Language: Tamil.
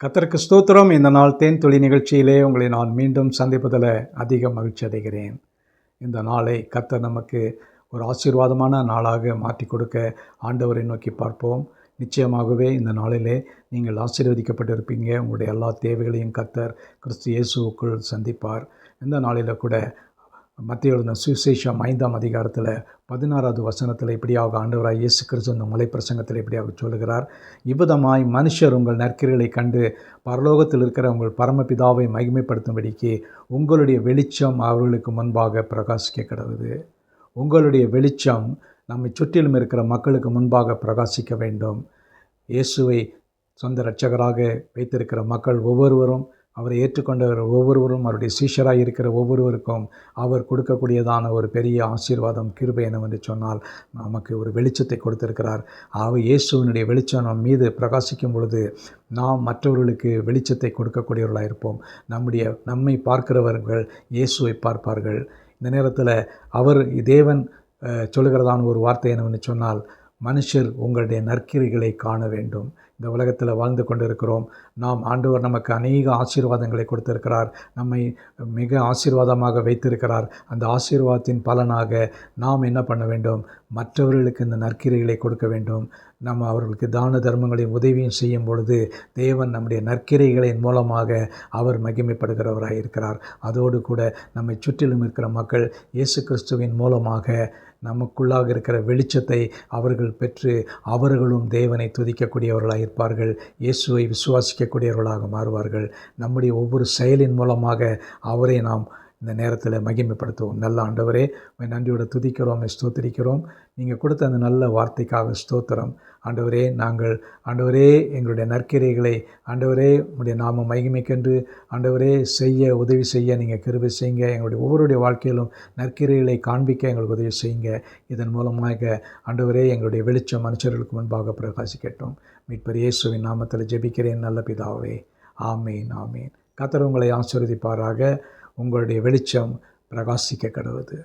கர்த்தருக்கு ஸ்தோத்திரம். இந்த நாள் தேன் துளி நிகழ்ச்சியிலே உங்களை நான் மீண்டும் சந்திப்பதில் அதிக மகிழ்ச்சி அடைகிறேன். இந்த நாளை கர்த்தர் நமக்கு ஒரு ஆசீர்வாதமான நாளாக மாற்றி கொடுக்க ஆண்டவரை நோக்கி பார்ப்போம். நிச்சயமாகவே இந்த நாளிலே நீங்கள் ஆசீர்வதிக்கப்பட்டிருப்பீங்க. உங்களுடைய எல்லா தேவைகளையும் கர்த்தர் கிறிஸ்து இயேசுவுக்குள் சந்திப்பார். இந்த நாளில் கூட மத்தேயு எழுதின சுவிசேஷம் 5ஆம் அதிகாரத்தில் 16வது வசனத்தில் இப்படியாக ஆண்டவராய் இயேசு கிறிஸ்து இந்த மலை பிரசங்கத்தில் இப்படியாக சொல்லுகிறார். இவ்விதமாய் மனுஷர் உங்கள் நற்கிரிகளை கண்டு பரலோகத்தில் இருக்கிற உங்கள் பரமபிதாவை மகிமைப்படுத்தும்படிக்கு உங்களுடைய வெளிச்சம் அவர்களுக்கு முன்பாக பிரகாசிக்க கடவுது. உங்களுடைய வெளிச்சம் நம்மை சுற்றிலும் இருக்கிற மக்களுக்கு முன்பாக பிரகாசிக்க வேண்டும். இயேசுவை சொந்த இரட்சகராக வைத்திருக்கிற மக்கள் ஒவ்வொருவரும், அவரை ஏற்றுக்கொண்டவர் ஒவ்வொருவரும், அவருடைய சீஷராக இருக்கிற ஒவ்வொருவருக்கும் அவர் கொடுக்கக்கூடியதான ஒரு பெரிய ஆசீர்வாதம் கிருபை என்னவென்று சொன்னால், நமக்கு ஒரு வெளிச்சத்தை கொடுத்திருக்கிறார். அவர் இயேசுவினுடைய வெளிச்சம் நம் மீது பிரகாசிக்கும் பொழுது நாம் மற்றவர்களுக்கு வெளிச்சத்தை கொடுக்கக்கூடியவர்களாக இருப்போம். நம்மை பார்க்கிறவர்கள் இயேசுவை பார்ப்பார்கள். இந்த நேரத்தில் அவர் தேவன் சொல்லுகிறதான ஒரு வார்த்தை என்னவென்று சொன்னால், மனுஷர் உங்களுடைய நற்கிரிகளை காண வேண்டும். இந்த உலகத்தில் வாழ்ந்து கொண்டிருக்கிறோம். நாம் ஆண்டவர் நமக்கு அநேக ஆசீர்வாதங்களை கொடுத்திருக்கிறார். நம்மை மிக ஆசீர்வாதமாக வைத்திருக்கிறார். அந்த ஆசீர்வாதத்தின் பலனாக நாம் என்ன பண்ண வேண்டும்? மற்றவர்களுக்கு இந்த நற்கிரிகளை கொடுக்க வேண்டும். நம்ம அவர்களுக்கு தான தர்மங்களையும் உதவியும் செய்யும் பொழுது தேவன் நம்முடைய நற்கிரைகளின் மூலமாக அவர் மகிமைப்படுகிறவராக இருக்கிறார். அதோடு கூட நம்மை சுற்றிலும் இருக்கிற மக்கள் இயேசு கிறிஸ்துவின் மூலமாக நமக்குள்ளாக இருக்கிற வெளிச்சத்தை அவர்கள் பெற்று அவர்களும் தேவனை துதிக்கக்கூடியவர்களாக இருப்பார்கள். இயேசுவை விசுவாசிக்கக்கூடியவர்களாக மாறுவார்கள். நம்முடைய ஒவ்வொரு செயலின் மூலமாக அவரை நாம் இந்த நேரத்தில் மகிமைப்படுத்துவோம். நல்ல ஆண்டவரே, நன்றியோட துதிக்கிறோம், ஸ்தோத்திரிக்கிறோம். நீங்கள் கொடுத்த அந்த நல்ல வார்த்தைக்காக ஸ்தோத்திரம். ஆண்டவரே, ஆண்டவரே எங்களுடைய நற்கிரைகளை ஆண்டவரே உங்களுடைய நாம மகிமைக்கென்று ஆண்டவரே உதவி செய்ய நீங்கள் கிருபை செய்யுங்க. எங்களுடைய ஒவ்வொருடைய வாழ்க்கையிலும் நற்கிரைகளை காண்பிக்க எங்களுக்கு உதவி செய்யுங்க. இதன் மூலமாக ஆண்டவரே எங்களுடைய வெளிச்சம் மனுஷர்களுக்கு முன்பாக பிரகாசிக்கட்டும். மீட்பர் இயேசுவின் நாமத்தில் ஜெபிக்கிறேன் நல்ல பிதாவே. ஆமேன், ஆமேன். கர்த்தர் உங்களை ஆசீர்வதிப்பாராக. உங்களுடைய வெளிச்சம் பிரகாசிக்க கடவுது.